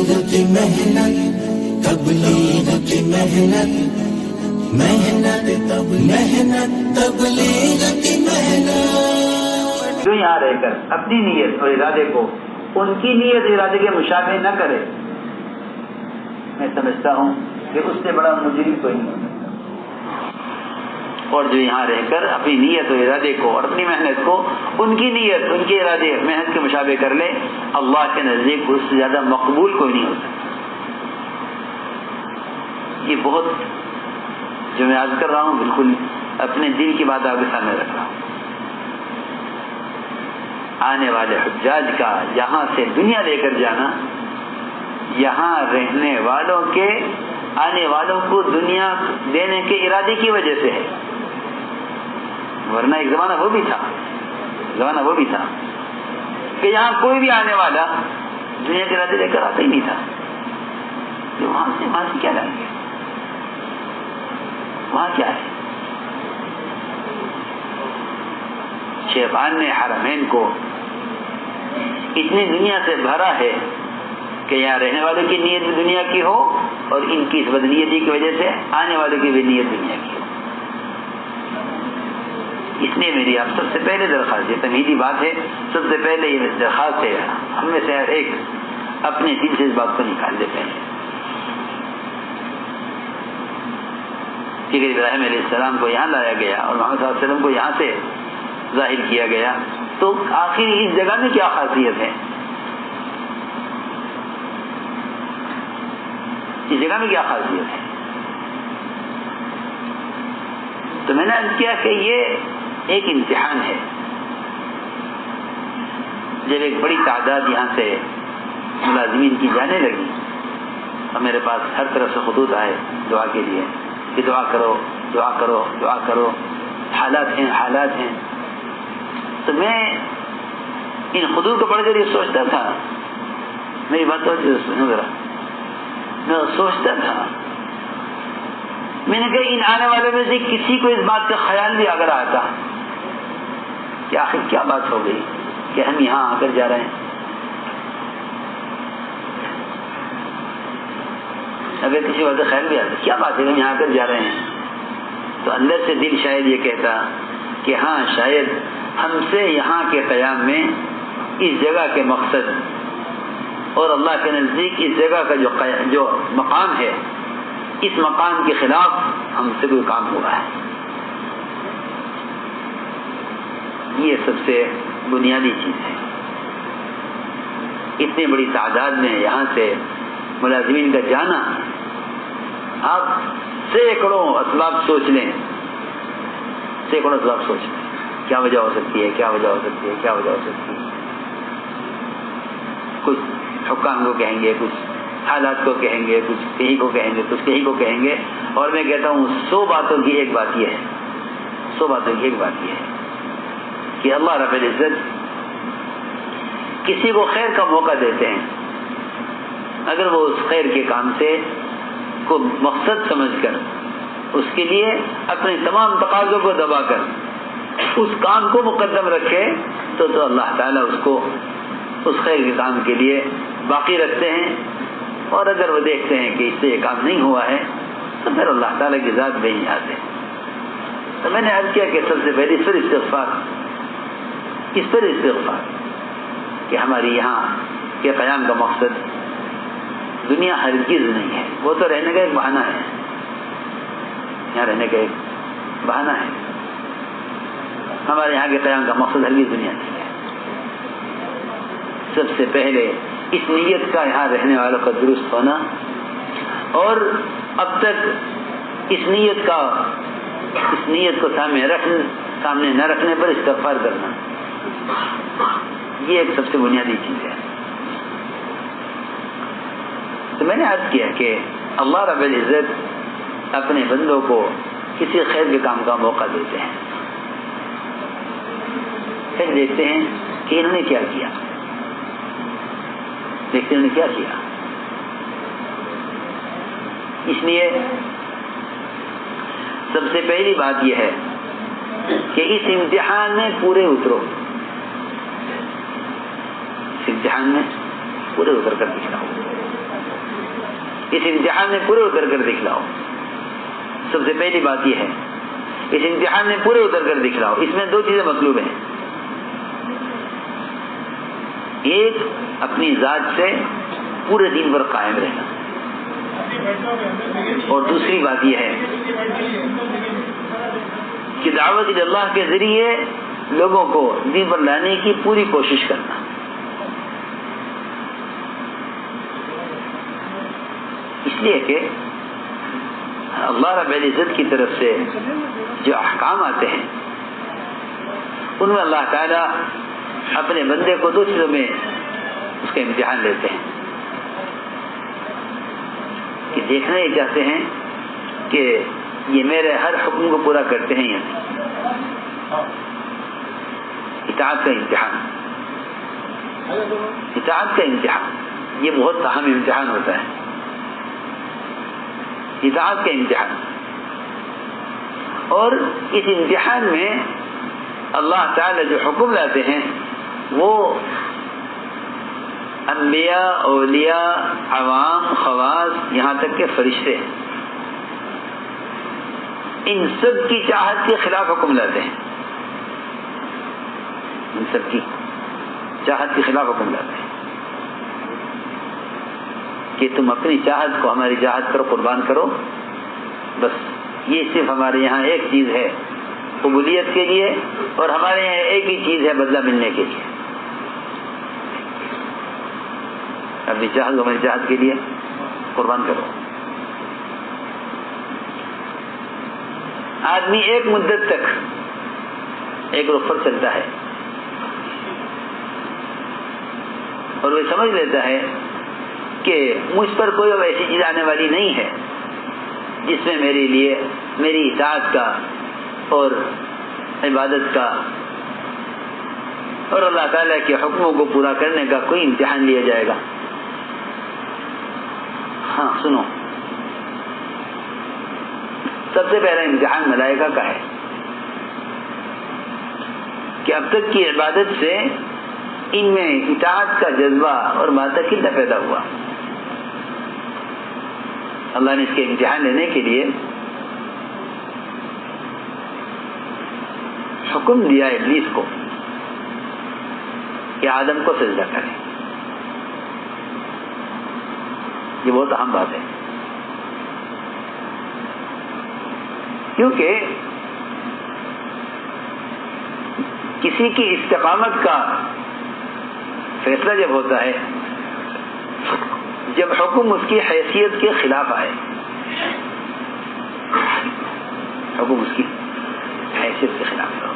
کی محنت، تبلیغ کی محنت، محنت تبلیغ کی محنت. جو یہاں رہ کر اپنی نیت اور ارادے کو ان کی نیت اور ارادے کے مشابہ نہ کرے، میں سمجھتا ہوں کہ اس سے بڑا مجرم کوئی نہیں ہو سکتا. اور جو یہاں رہ کر اپنی نیت اور ارادے کو اور اپنی محنت کو ان کی نیت، ان کے ارادے، محنت کے مشابہ کر لے، اللہ کے نزدیک اس سے زیادہ مقبول کوئی نہیں ہو سکتا. یہ بہت جو میں عرض کر رہا ہوں بالکل اپنے دل کی بات آپ کے سامنے رکھ رہا ہوں. آنے والے حجاج کا یہاں سے دنیا لے کر جانا، یہاں رہنے والوں کے آنے والوں کو دنیا دینے کے ارادے کی وجہ سے ہے. ورنہ ایک زمانہ وہ بھی تھا کہ یہاں کوئی بھی آنے والا دنیا کے ارادے لے کر آتا ہی نہیں تھا. وہاں سے کیا لائیں گے؟ وہاں کیا ہے؟ شیطان نے حرمین کو اتنی دنیا سے بھرا ہے کہ یہاں رہنے والوں کی نیت بھی دنیا کی ہو اور ان کی اس بدنیتی کی وجہ سے آنے والوں کی بھی نیت دنیا کی ہو. اس لیے میری آپ سب سے پہلے درخواست، یہ تمہیدی بات ہے، سب سے پہلے یہ درخواست ہے، ہم میں سے ہر ایک اپنے دل سے اس بات کو نکال دے پہلے. کہ ابراہیم علیہ السلام کو یہاں لایا گیا اور محمد صلی اللہ علیہ وسلم کو یہاں سے ظاہر کیا گیا، تو آخر اس جگہ میں کیا خاصیت ہے؟ اس جگہ میں کیا خاصیت ہے؟ تو میں نے عرض کیا کہ یہ ایک امتحان ہے. جب ایک بڑی تعداد یہاں سے ملازمین کی جانے لگی اور میرے پاس ہر طرف سے خطوط آئے دعا کے لیے کہ دعا کرو دعا کرو دعا کرو، حالات ہیں. تو میں ان خطوط کو پڑھ کر یہ سوچتا تھا، میری بات تو سنو ذرا، میں سوچتا تھا، میں نے کہا ان آنے والے میں سے کسی کو اس بات کا خیال بھی اگر آتا کہ آخر کیا بات ہو گئی کہ ہم یہاں آ کر جا رہے ہیں. اگر کسی بات کا خیال بھی آتا کیا بات ہے ہم یہاں آ کر جا رہے ہیں، تو اندر سے دل شاید یہ کہتا کہ ہاں شاید ہم سے یہاں کے قیام میں اس جگہ کے مقصد اور اللہ کے نزدیک اس جگہ کا جو مقام ہے، اس مقام کے خلاف ہم سے کوئی کام ہوا ہے. یہ سب سے بنیادی چیز ہے. اتنی بڑی تعداد میں یہاں سے ملازمین کا جانا، آپ سینکڑوں اسباب سوچ لیں، کیا وجہ ہو سکتی ہے. کچھ حکام کو کہیں گے، کچھ حالات کو کہیں گے، کچھ کہیں کو کہیں گے، اور میں کہتا ہوں 100 باتوں کی ایک بات یہ ہے کہ اللہ رب العزت کسی کو خیر کا موقع دیتے ہیں، اگر وہ اس خیر کے کام سے کو مقصد سمجھ کر اس کے لیے اپنے تمام تقاضوں کو دبا کر اس کام کو مقدم رکھے تو اللہ تعالیٰ اس کو اس خیر کے کام کے لیے باقی رکھتے ہیں. اور اگر وہ دیکھتے ہیں کہ اس سے یہ کام نہیں ہوا ہے تو پھر اللہ تعالیٰ کی ذات بے نیاز ہے. تو میں نے عرض کیا کہ سب سے پہلی استغفار کہ ہماری یہاں کے قیام کا مقصد دنیا ہرگز نہیں ہے، وہ تو رہنے کا ایک بہانہ ہے، یہاں رہنے کا ایک بہانہ ہے. ہمارے یہاں کے قیام کا مقصد ہرگز دنیا نہیں ہے. سب سے پہلے اس نیت کا یہاں رہنے والوں کا درست ہونا، اور اب تک اس نیت کو سامنے نہ رکھنے پر استغفار کرنا، یہ ایک سب سے بنیادی چیز ہے. تو میں نے عرض کیا کہ اللہ رب العزت اپنے بندوں کو کسی خیر کے کام کا موقع دیتے ہیں، پھر دیکھتے ہیں کہ انہوں نے کیا کیا. اس لیے سب سے پہلی بات یہ ہے کہ اس امتحان میں پورے اتر کر دکھاؤ. اس امتحان میں پورے اتر کر دکھلاؤ. سب سے پہلی بات یہ ہے اس امتحان میں پورے اتر کر دکھلاؤ. اس میں دو چیزیں مطلوب ہیں. ایک اپنی ذات سے پورے دین پر قائم رہنا, اور دوسری بات یہ ہے کہ دعوت اللہ کے ذریعے لوگوں کو دین پر لانے کی پوری کوشش کرنا. اس لیے کہ اللہ رب العزت کی طرف سے جو احکام آتے ہیں ان میں اللہ تعالیٰ اپنے بندے کو دو چیزوں میں اس کا امتحان لیتے ہیں کہ دیکھنا یہ چاہتے ہیں کہ یہ میرے ہر حکم کو پورا کرتے ہیں یا نہیں. اطاعت کا امتحان, اطاعت کا امتحان یہ بہت اہم امتحان ہوتا ہے. اطاعت کا امتحان, اور اس امتحان میں اللہ تعالی جو حکم لاتے ہیں وہ انبیاء, اولیاء, عوام, خواص, یہاں تک کہ فرشتے ان سب کی چاہت کے خلاف حکم لاتے ہیں. ان سب کی چاہت کے خلاف حکم لاتے ہیں کہ تم اپنی چاہت کو ہماری چاہت پر قربان کرو. بس یہ صرف ہمارے یہاں ایک چیز ہے قبولیت کے لیے, اور ہمارے یہاں ایک ہی چیز ہے بدلہ ملنے کے لیے. اپنی چاہت کو ہماری چاہت کے لیے قربان کرو. آدمی ایک مدت تک ایک رخ پر چلتا ہے اور وہ سمجھ لیتا ہے کہ مجھ پر کوئی اب ایسی چیز آنے والی نہیں ہے جس میں میرے لیے میری اطاعت کا اور عبادت کا اور اللہ تعالیٰ کے حکموں کو پورا کرنے کا کوئی امتحان لیا جائے گا. ہاں سنو, سب سے پہلا امتحان ملائکہ کا ہے کہ اب تک کی عبادت سے ان میں اطاعت کا جذبہ اور مادہ کتنا پیدا ہوا. اللہ نے اس کے امتحان لینے کے لیے حکم دیا ابلیس کو کہ آدم کو سجدہ کرے. یہ بہت اہم بات ہے, کیونکہ کسی کی استقامت کا فیصلہ جب ہوتا ہے جب حکم اس کی حیثیت کے خلاف آئے. حکم اس کی حیثیت کے خلاف ہو.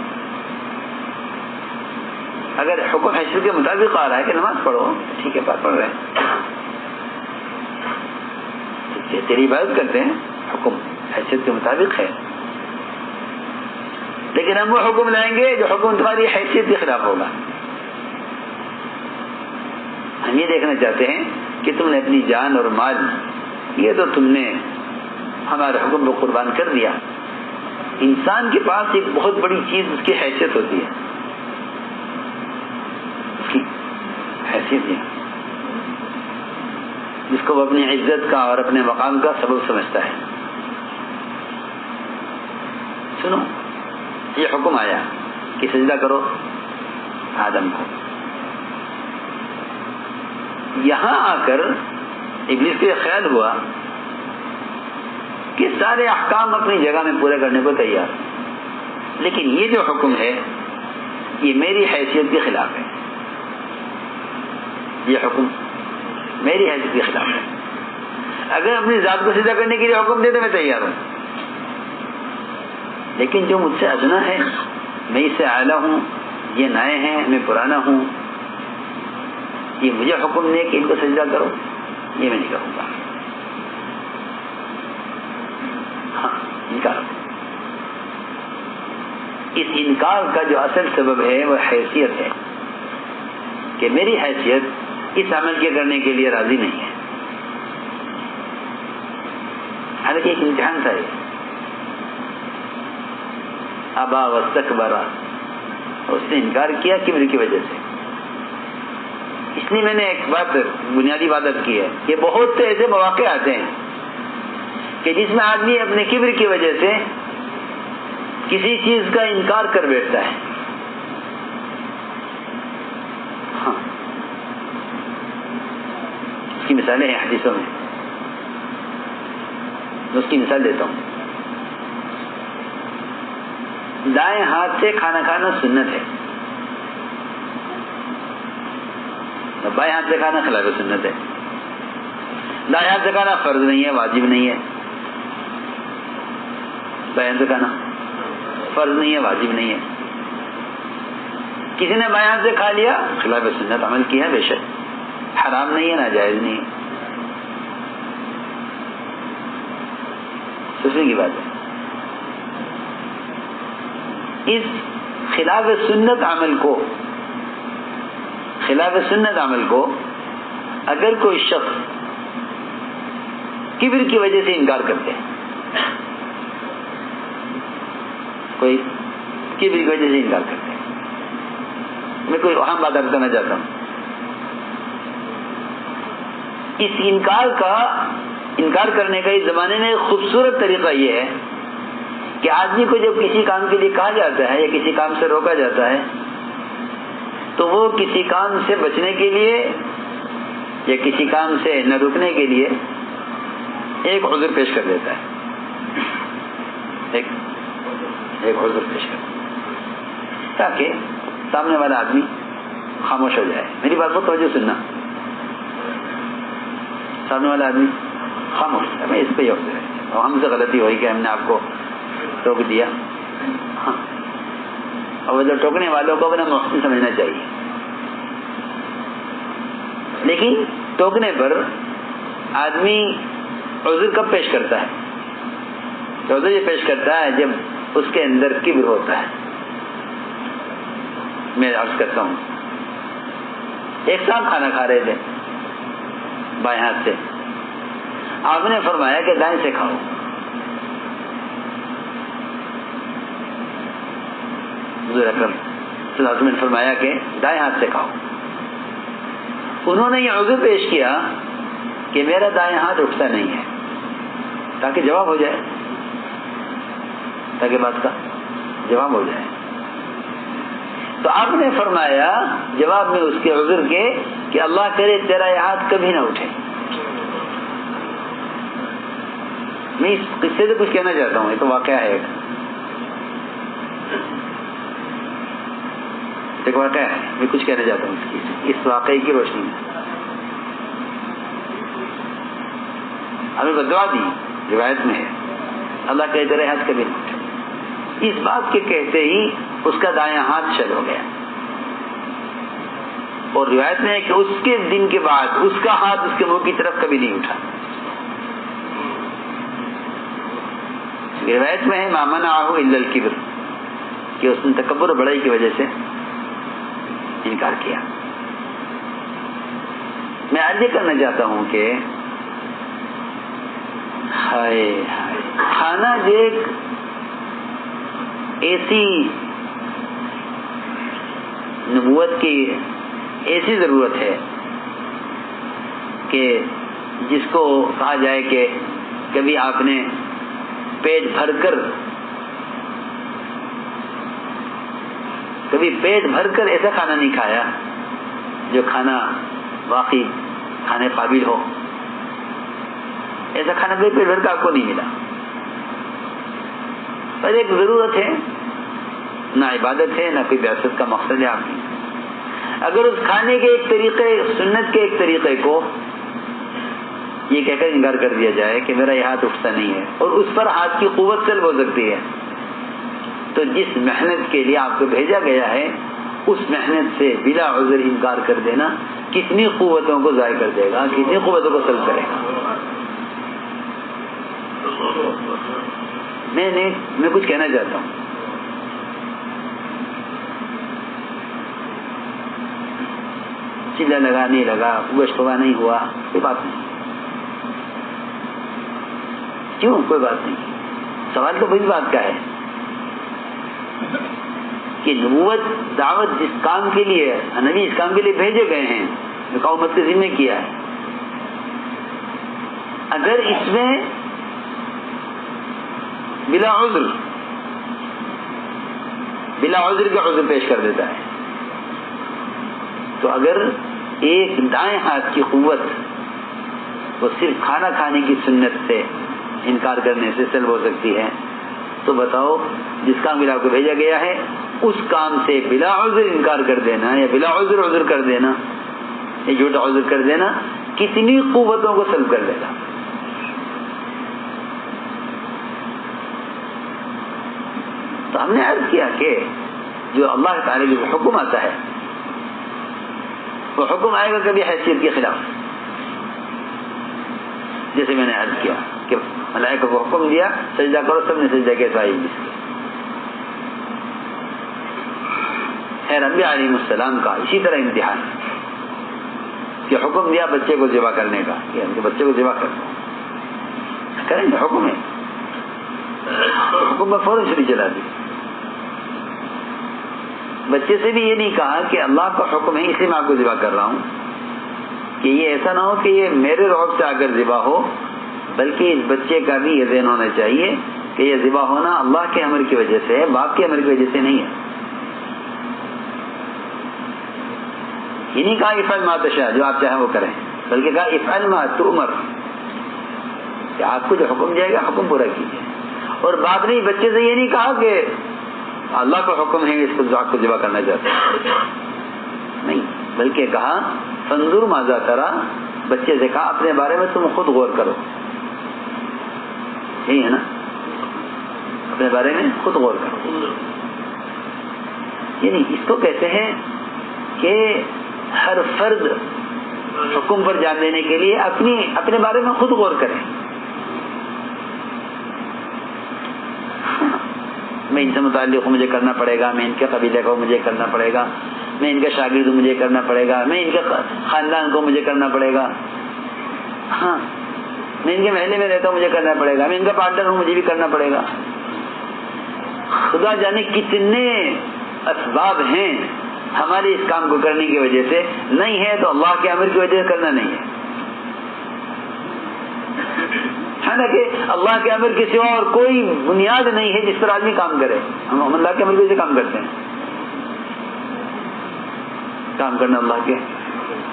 اگر حکم حیثیت کے مطابق آ رہا ہے کہ نماز پڑھو, ٹھیک ہے بات پڑھ رہے ہیں, تیری عبادت کرتے ہیں, حکم حیثیت کے مطابق ہے, لیکن ہم وہ حکم لائیں گے جو حکم تمہاری حیثیت کے خلاف ہوگا. ہم یہ دیکھنا چاہتے ہیں کہ تم نے اپنی جان اور مال یہ تو تم نے ہمارے حکم کو قربان کر دیا. انسان کے پاس ایک بہت بڑی چیز اس کی حیثیت ہوتی ہے, اس کی حیثیت ہے جس کو وہ اپنی عزت کا اور اپنے مقام کا سبب سمجھتا ہے. سنو, یہ حکم آیا کہ سجدہ کرو آدم کو. یہاں آ کر ابلیس کو یہ خیال ہوا کہ سارے احکام اپنی جگہ میں پورے کرنے کو تیار, لیکن یہ جو حکم ہے یہ میری حیثیت کے خلاف ہے. یہ حکم میری حیثیت کے خلاف ہے. اگر اپنی ذات کو سجدہ کرنے کے لیے حکم دے تو میں تیار ہوں, لیکن جو مجھ سے ادنا ہے, میں اس سے اعلیٰ ہوں, یہ نئے ہیں, میں پرانا ہوں, یہ مجھے حکم دے کہ ان کو سجدہ کرو, یہ میں نہیں کروں گا. ہاں, انکار. اس انکار کا جو اصل سبب ہے وہ حیثیت ہے کہ میری حیثیت اس عمل کے کرنے کے لیے راضی نہیں ہے. حالانکہ ایک امتحان تھا. ابا واستکبر, اس نے انکار کیا کبر کی وجہ سے. اس لیے میں نے ایک بات بنیادی بات اب کی ہے کہ بہت سے ایسے مواقع آتے ہیں کہ جس میں آدمی اپنے کبر کی وجہ سے کسی چیز کا انکار کر بیٹھتا ہے. ہاں اس کی مثالیں ہیں حدیثوں میں. میں اس کی مثال دیتا ہوں. دائیں ہاتھ سے کھانا کھانا سنت ہے، بائیں ہاتھ سے کھانا خلاف سنت ہے. دائیں ہاتھ سے کھانا فرض نہیں ہے، واجب نہیں ہے. بائیں ہاتھ سے کھانا فرض نہیں ہے، واجب نہیں ہے. کسی نے بائیں ہاتھ سے کھا لیا، خلاف سنت عمل کیا، بے شک حرام نہیں ہے، ناجائز نہیں ہے. سوچنے کی بات ہے. اس خلاف سنت عمل کو اگر کوئی شخص کبر کی وجہ سے انکار کرتے ہیں، کوئی کبر کی وجہ سے انکار کرتے ہیں، میں کوئی اہم بات کرنا چاہتا ہوں. اس انکار کرنے کا اس زمانے میں ایک خوبصورت طریقہ یہ ہے کہ آدمی کو جب کسی کام کے لیے کہا جاتا ہے یا کسی کام سے روکا جاتا ہے تو وہ کسی کام سے بچنے کے لیے یا کسی کام سے نہ رکنے کے لیے ایک عذر پیش کر دیتا ہے، ایک عذر پیش کر تاکہ سامنے والا آدمی خاموش ہو جائے. میری بات کو توجہ سننا. سامنے والا آدمی خاموش ہے. میں اس پہ یہ عذر ہے اور ہم سے غلطی ہوئی کہ ہم نے آپ کو ٹوک دیا. ہاں اور وہ ٹوکنے والوں کو اپنا محسن سمجھنا چاہیے. لیکن ٹوکنے پر آدمی عذر کب پیش کرتا ہے؟ عذر یہ پیش کرتا ہے جب اس کے اندر کبر ہوتا ہے. میں عرض کرتا ہوں، ایک صاحب کھانا کھا رہے تھے بائیں ہاتھ سے. آپ نے فرمایا کہ دائیں سے کھاؤ. حضور اکرم صلی اللہ علیہ وسلم نے فرمایا کہ دائیں ہاتھ سے کھاؤ. انہوں نے یہ عذر پیش کیا کہ میرا دائیں ہاتھ اٹھتا نہیں ہے، تاکہ جواب ہو جائے، تاکہ بات کا جواب ہو جائے. تو آپ نے فرمایا جواب میں اس کے عذر کے کہ اللہ کرے تیرا یہ ہاتھ کبھی نہ اٹھے. میں اس قصے سے کچھ کہنا چاہتا ہوں، یہ تو واقعہ ہے، ایک واقعہ ہے. میں کچھ کہنا چاہتا ہوں اس واقعے کی روشنی میں. ہمیں بددعا دی، روایت میں ہے اللہ کہے تیرے ہاتھ کبھی نہ اٹھے. اس بات کے کہتے ہی اس کا دایاں ہاتھ شل ہو گیا. اور روایت میں ہے کہ اس کے دن کے بعد اس کا ہاتھ اس کے منہ کی طرف کبھی نہیں اٹھا. روایت میں ہے ما منعہ الا الکبر، کہ اس نے تکبر و بڑائی کی وجہ سے انکار کیا. میں عرض یہ کرنا چاہتا ہوں کہ کھانا جو ایک ایسی نبوت کی ایسی ضرورت ہے کہ جس کو کہا جائے کہ کبھی آپ نے پیٹ بھر کر ایسا کھانا نہیں کھایا جو کھانا واقعی کھانے قابل ہو. ایسا کھانا کوئی پیٹ بھر کر آپ کو نہیں ملا. پر ایک ضرورت ہے، نہ عبادت ہے نہ کوئی بیاست کا مقصد ہے آپ کی. اگر اس کھانے کے ایک طریقے، سنت کے ایک طریقے کو یہ کہہ کر انکار کر دیا جائے کہ میرا یہ ہاتھ اٹھتا نہیں ہے اور اس پر ہاتھ کی قوت سلب ہو سکتی ہے، تو جس محنت کے لیے آپ کو بھیجا گیا ہے اس محنت سے بلا عذر انکار کر دینا کتنی قوتوں کو ضائع کر دے گا، کتنی قوتوں کو سلب کرے گا. میں کچھ کہنا چاہتا ہوں. چلا لگا نہیں لگا، گوشت پوا نہیں ہوا، کوئی بات نہیں. کیوں؟ کوئی بات نہیں. سوال تو وہی بات کا ہے کہ نبوت، دعوت جس کام کے لیے، نبی اس کام کے لیے بھیجے گئے ہیں، قومت کے ذمہ کیا ہے. اگر اس میں بلا عذر کا عذر پیش کر دیتا ہے تو اگر ایک دائیں ہاتھ کی قوت وہ صرف کھانا کھانے کی سنت سے انکار کرنے سے سلب ہو سکتی ہے تو بتاؤ جس کام کے لیے آپ کو بھیجا گیا ہے اس کام سے بلا عذر انکار کر دینا یا بلا عذر کر دینا یا جھوٹا عذر کر دینا کتنی قوتوں کو سلب کر دے گا. تو ہم نے عرض کیا کہ جو اللہ تعالی کا حکم آتا ہے وہ حکم آئے گا کبھی حیثیت کے خلاف. جیسے میں نے عرض کیا کہ ملائکہ کو حکم دیا سجدہ کرو, سب نے سجدہ کیا سوائے ابلیس کے. خیر انبیاء علیہ السلام کا اسی طرح امتحان کہ حکم دیا بچے کو ذبح کرنے کا کہ ان کے بچے کو ذبح کریں گے, حکم ہے, حکم میں فوراً چھری چلا دی. بچے سے بھی یہ نہیں کہا کہ اللہ کا حکم ہے اس لیے میں آپ کو ذبح کر رہا ہوں, کہ یہ ایسا نہ ہو کہ یہ میرے رعب سے آ کر ذبح ہو, بلکہ اس بچے کا بھی یہ ذہن ہونا چاہیے کہ یہ ذبح ہونا اللہ کے امر کی وجہ سے ہے, باپ کے امر کی وجہ سے نہیں ہے. یہ نہیں کہا افعل ما تشاء, جو آپ چاہیں وہ کریں, بلکہ کہا افعل ما تؤمر, کہ آپ کو جو حکم دیا گا حکم پورا کیجیے. اور باپ نے بچے سے یہ نہیں کہا کہ اللہ کا حکم ہے اس کو ذبح کرنا چاہتے ہیں, نہیں, بلکہ کہا فانظر ماذا ترى, بچے سے کہا اپنے بارے میں تم خود غور کرو. یہی ہے نا, اپنے بارے میں خود غور کرو. یعنی اس کو کہتے ہیں کہ ہر فرد حکم پر جان دینے کے لیے اپنے بارے میں خود غور کرے. میں ان سے متعلق ہوں, مجھے کرنا پڑے گا, میں ان کے قبیلے کو مجھے کرنا پڑے گا, میں ان کا شاگرد ہوں مجھے کرنا پڑے گا, میں ان کے خاندان کو مجھے کرنا پڑے گا, ہاں میں ان کے محلے میں رہتا ہوں مجھے کرنا پڑے گا, میں ان کا پارٹنر ہوں مجھے بھی کرنا پڑے گا. خدا جانے کتنے اسباب ہیں ہمارے اس کام کو کرنے کی وجہ سے, نہیں ہے تو اللہ کے امر کی وجہ سے کرنا نہیں ہے. حالانکہ اللہ کے امر کے سوا اور کوئی بنیاد نہیں ہے جس پر آدمی کام کرے. ہم اللہ کے امر کی وجہ سے کام کرتے ہیں, کام کرنا اللہ کے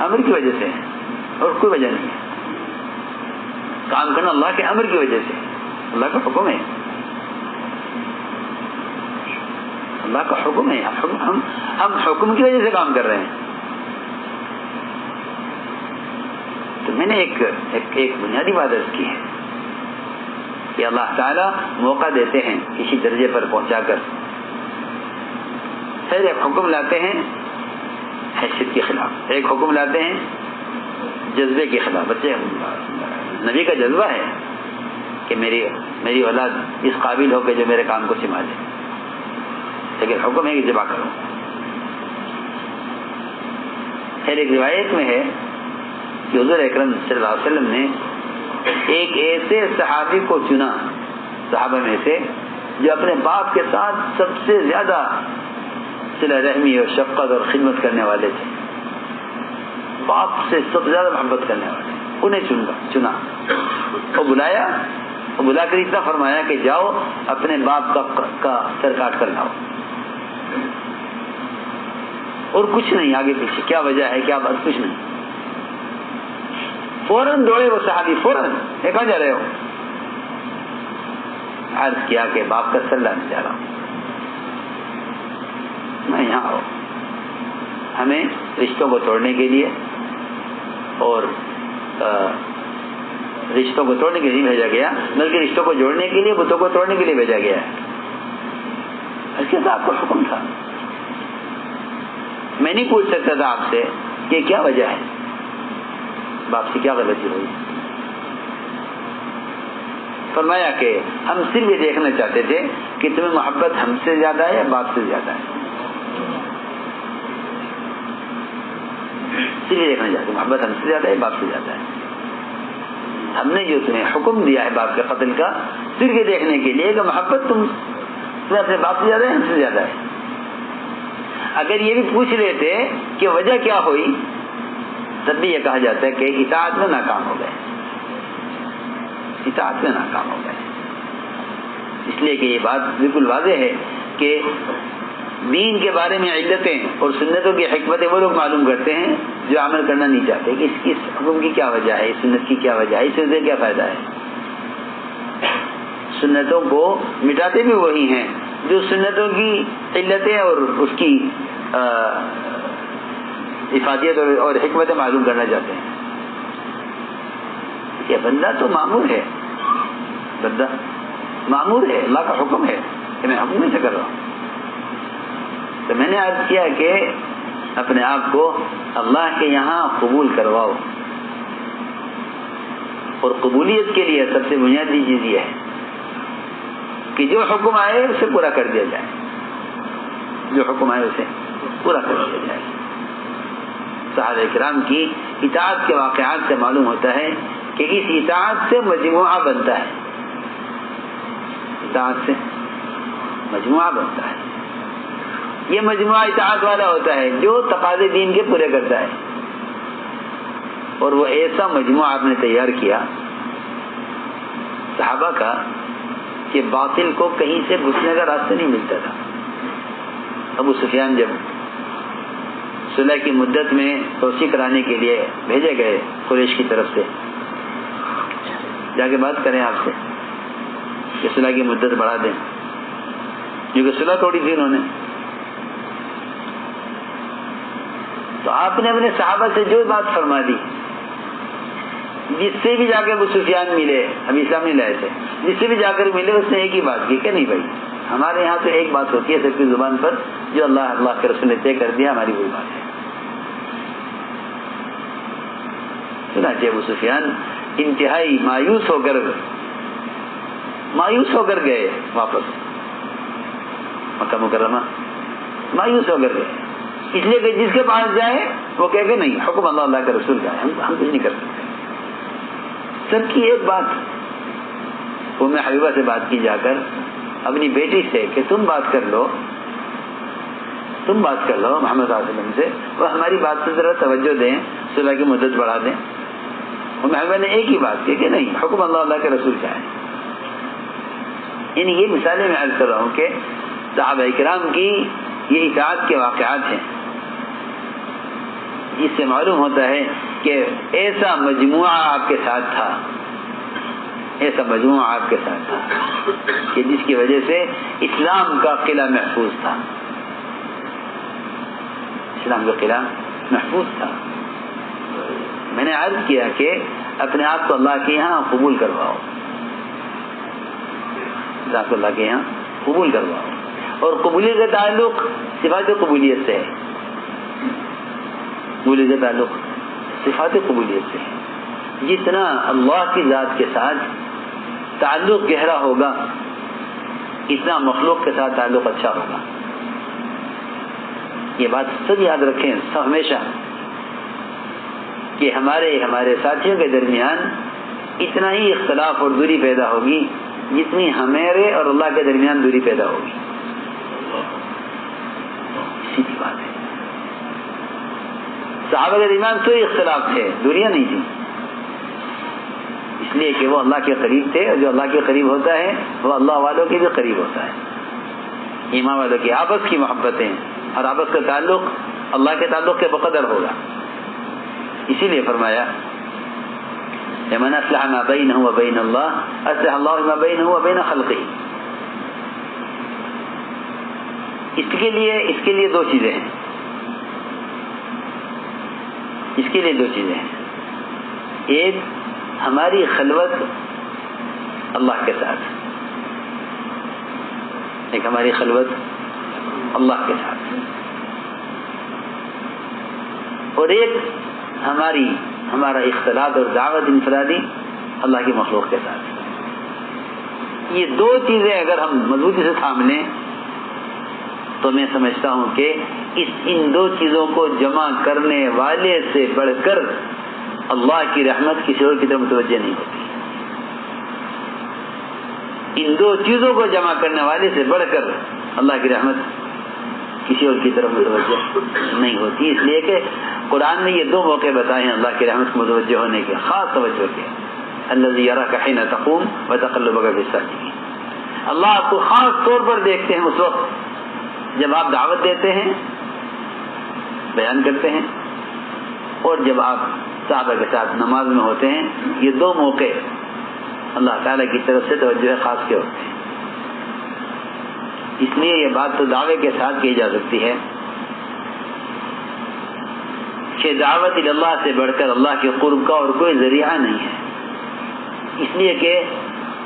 امر کی وجہ سے ہے اور کوئی وجہ نہیں ہے. کام کرنا اللہ کے امر کی وجہ سے, اللہ کا حکم ہے, اللہ کا حکم ہے. ہم حکم کی وجہ سے کام کر رہے ہیں. تو میں نے ایک بنیادی بات عرض کی ہے کہ اللہ تعالیٰ موقع دیتے ہیں کسی درجے پر پہنچا کر, پھر ایک حکم لاتے ہیں حیثیت کے خلاف, ایک حکم لاتے ہیں جذبے کے خلاف. بچے نبی کا جذبہ ہے کہ میری اولاد اس قابل ہو کہ جو میرے کام کو سنبھالے, لیکن حکم ہے کہ ذبح کرو. پھر ایک روایت میں ہے کہ حضور اکرم صلی اللہ علیہ وسلم نے ایک ایسے صحابی کو چنا صحابہ میں سے جو اپنے باپ کے ساتھ سب سے زیادہ صلہ رحمی اور شفقت اور خدمت کرنے والے تھے, باپ سے سب سے زیادہ محبت کرنے والے, انہیں چنا اور بلایا, اور بلا کر اتنا فرمایا کہ جاؤ اپنے باپ کا سر کاٹ کر لاؤ. اور کچھ نہیں آگے پیچھے, کیا وجہ ہے کیا بات, کچھ نہیں. فوراً دوڑے وہ صحابی, فوراً کہاں جا رہے ہو؟ عرض کیا کہ باپ کا سر لانے جا رہا ہوں. میں یہاں آؤ, ہمیں رشتوں کو توڑنے کے لیے اور رشتوں کو توڑنے کے لیے بھیجا گیا, بلکہ رشتوں کو جوڑنے کے لیے, بتوں کو توڑنے کے لیے بھیجا گیا ہے. اس کے ساتھ آپ کا حکم تھا. میں نہیں پوچھ سکتا تھا آپ سے کہ کیا وجہ ہے, باپ سے کیا غلطی ہوئی. فرمایا کہ ہم صرف یہ دیکھنا چاہتے تھے کہ تمہیں محبت ہم سے زیادہ ہے یا باپ سے زیادہ ہے. صرف یہ دیکھنا چاہتے محبت ہم سے زیادہ ہے باپ سے زیادہ ہے. ہم نے جو تمہیں حکم دیا ہے باپ کے قتل کا, صرف یہ دیکھنے کے لیے کہ محبت تمہیں اپنے باپ سے زیادہ ہے ہم سے زیادہ ہے. اگر یہ بھی پوچھ لیتے کہ وجہ کیا ہوئی تب بھی یہ کہا جاتا ہے کہ اطاعت میں ناکام ہو گئے، اطاعت میں ناکام ہو گئے. اس لیے کہ یہ بات بالکل واضح ہے کہ دین کے بارے میں علتیں اور سنتوں کی حکمتیں وہ لوگ معلوم کرتے ہیں جو عمل کرنا نہیں چاہتے کہ اس حکم کی کیا وجہ ہے، اس سنت کی کیا وجہ ہے، اس سے کیا فائدہ ہے. سنتوں کو مٹاتے بھی وہی ہیں جو سنتوں کی علتیں اور اس کی افادیت اور حکمتیں معلوم کرنا چاہتے ہیں. یہ بندہ تو مامور ہے، بندہ مامور ہے، اللہ کا حکم ہے کہ میں حکم سے کر رہا ہوں. تو میں نے عرض کیا کہ اپنے آپ کو اللہ کے یہاں قبول کرواؤ، اور قبولیت کے لیے سب سے بنیادی چیز یہ ہے کہ جو حکم آئے اسے پورا کر دیا جائے، جو حکم آئے اسے پورا کر دیا جائے. صحابہ کرام کی اطاعت کے واقعات سے معلوم ہوتا ہے کہ اس اطاعت سے مجموعہ بنتا ہے، اطاعت سے مجموعہ بنتا ہے. یہ مجموعہ اطاعت والا ہوتا ہے جو تقاضے دین کے پورے کرتا ہے. اور وہ ایسا مجموعہ آپ نے تیار کیا صحابہ کا کہ باطل کو کہیں سے گھسنے کا راستہ نہیں ملتا تھا. ابو سفیان جب صلح کی مدت میں توسیع کرانے کے لیے بھیجے گئے قریش کی طرف سے، جا کے بات کریں آپ سے کہ صلح کی مدت بڑھا دیں، کیونکہ صلح توڑی تھی انہوں نے. تو آپ نے اپنے صحابہ سے جو بات فرما دی، جس سے بھی جا کے ابو سفیان ملے، ابھی اسلام نہیں لائے تھے، جس سے بھی جا کر ملے اس نے ایک ہی بات کی کہ نہیں بھائی ہمارے یہاں تو ایک بات ہوتی ہے سب کی زبان پر، جو اللہ کے رسول نے طے کر دیا ہماری وہی بات ہے. چنانچہ ابو سفیان انتہائی مایوس ہو کر گئے واپس مکہ مکرمہ، مایوس ہو کر گئے، اس لیے کہ جس کے پاس جائے وہ کہے کہ نہیں حکم اللہ کے رسول کا ہے، ہم کچھ نہیں کر سکتے. سب کی ایک بات، ام حبیبہ سے بات کی جا کر اپنی بیٹی سے کہ تم بات کر لو محمد صلی اللہ علیہ وسلم سے، وہ ہماری بات سے ذرا توجہ دیں، صلح کی مدت بڑھا دیں. ام حبیبہ نے ایک ہی بات کی کہ نہیں حکم اللہ کے رسول کا ہے. یعنی یہ مثالیں میں عرض کر رہا ہوں کہ صحابہ کرام کی یہ اطاعت کے واقعات ہیں جس سے معلوم ہوتا ہے کہ ایسا مجموعہ آپ کے ساتھ تھا، ایسا مجموعہ آپ کے ساتھ تھا کہ جس کی وجہ سے اسلام کا قلعہ محفوظ تھا، اسلام کا قلعہ محفوظ تھا. میں نے عرض کیا کہ اپنے آپ کو اللہ کے یہاں قبول کرواؤ، اللہ کے یہاں قبول کرواؤ. اور قبولیت کا تعلق صفات قبولیت سے ہے، قبولیت کا تعلق صفات قبولیت سے ہے. جتنا اللہ کی ذات کے ساتھ تعلق گہرا ہوگا اتنا مخلوق کے ساتھ تعلق اچھا ہوگا. یہ بات سب یاد رکھیں سب ہمیشہ کہ ہمارے ساتھیوں کے درمیان اتنا ہی اختلاف اور دوری پیدا ہوگی جتنی ہمارے اور اللہ کے درمیان دوری پیدا ہوگی. سیدھی بات ہے. صحابہ کے درمیان تو اختلاف تھے، دوریاں نہیں تھی، اس لیے کہ وہ اللہ کے قریب تھے، اور جو اللہ کے قریب ہوتا ہے وہ اللہ والوں کے بھی قریب ہوتا ہے. ایمان والوں کی آپس کی محبتیں اور آپس کا تعلق اللہ کے تعلق کے بقدر ہوگا. اسی لیے فرمایا من اصلح ما بینہ و بین اللہ اصلح اللہ ما بینہ و بین خلقہ. اس کے لیے دو چیزیں ہیں، اس کے لیے دو چیزیں ہیں. ایک ہماری خلوت اللہ کے ساتھ، ایک ہماری خلوت اللہ کے ساتھ، اور ایک ہمارا اختلاط اور دعوت انفرادی اللہ کی مخلوق کے ساتھ. یہ دو چیزیں اگر ہم مضبوطی سے تھام لیں تو میں سمجھتا ہوں کہ ان دو چیزوں کو جمع کرنے والے سے بڑھ کر اللہ کی رحمت کسی اور کی طرف متوجہ نہیں ہوتی. ان دو چیزوں کو جمع کرنے والے سے بڑھ کر اللہ کی رحمت کسی اور کی طرف متوجہ نہیں ہوتی. اس لیے کہ قرآن نے یہ دو موقع بتائے ہیں اللہ کی رحمت کو متوجہ ہونے کے، خاص توجہ کے. الذی یراک حین تقوم وتقلبک فی الساجدین. اللہ آپ کو خاص طور پر دیکھتے ہیں اس وقت جب آپ دعوت دیتے ہیں، بیان کرتے ہیں، اور جب آپ صحابہ کے ساتھ نماز میں ہوتے ہیں. یہ دو موقع اللہ تعالیٰ کی طرف سے توجہ خاص کے ہوتے ہیں. اس لیے یہ بات تو دعوے کے ساتھ کی جا سکتی ہے کہ دعوت اللہ سے بڑھ کر اللہ کے قرب کا اور کوئی ذریعہ نہیں ہے. اس لیے کہ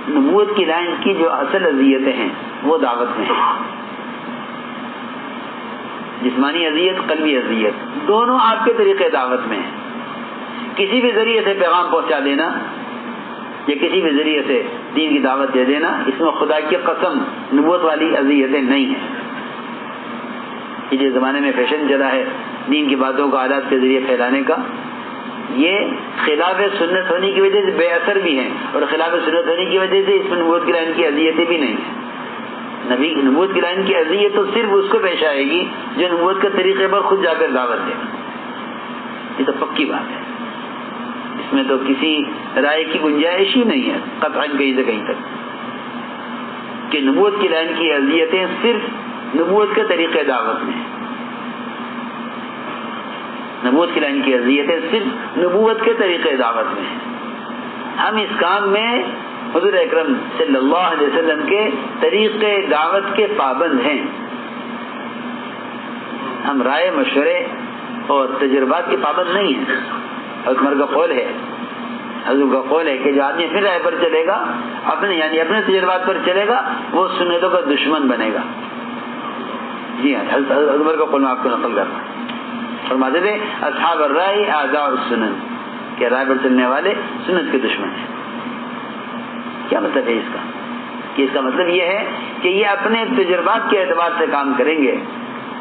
نبوت کی لائن کی جو اصل اذیتیں ہیں وہ دعوت میں ہیں. جسمانی اذیت، قلبی اذیت، دونوں آپ کے طریقے دعوت میں ہیں. کسی بھی ذریعے سے پیغام پہنچا دینا یا کسی بھی ذریعے سے دین کی دعوت دے دینا، اس میں خدا کی قسم نبوت والی اذیتیں نہیں ہیں. یہ جو زمانے میں فیشن چلا ہے دین کی باتوں کو آلات کے ذریعے پھیلانے کا، یہ خلاف سنت ہونے کی وجہ سے بے اثر بھی ہیں، اور خلاف سنت ہونے کی وجہ سے اس میں نبوت کی لائن کی اذیتیں بھی نہیں ہیں. نبوت کی لائن کی اذیت تو صرف اس کو پیش آئے گی جو نبوت کے طریقے پر خود جا کر دعوت دے. یہ تو پکی بات ہے، اس میں تو کسی رائے کی گنجائش ہی نہیں ہے قطعاً کہیں سے کہیں تک کہ نبوت کی لائن کی اذیتیں صرف نبوت کے طریقے دعوت میں ہیں. نبوت کی لائن کی اذیتیں صرف نبوت کے طریقے دعوت میں ہیں. ہم اس کام میں حضور اکرم صلی اللہ علیہ وسلم کے طریقے دعوت کے پابند ہیں. ہم رائے، مشورے اور تجربات کے پابند نہیں ہیں. عمر کا قول ہے، حضور کا قول ہے کہ جو آدمی پھر رائے پر چلے گا، اپنے تجربات پر چلے گا، وہ سنتوں کا دشمن بنے گا. جی ہاں، حضرت عمر کا قول میں آپ کو نقل کرنا ہے. فرماتے تھے اصحاب الرائے اعداء السنن، کہ رائے پر چلنے والے سنت کے دشمن ہیں. کیا مطلب ہے اس کا؟ کہ اس کا مطلب یہ ہے کہ یہ اپنے تجربات کے اعتبار سے کام کریں گے.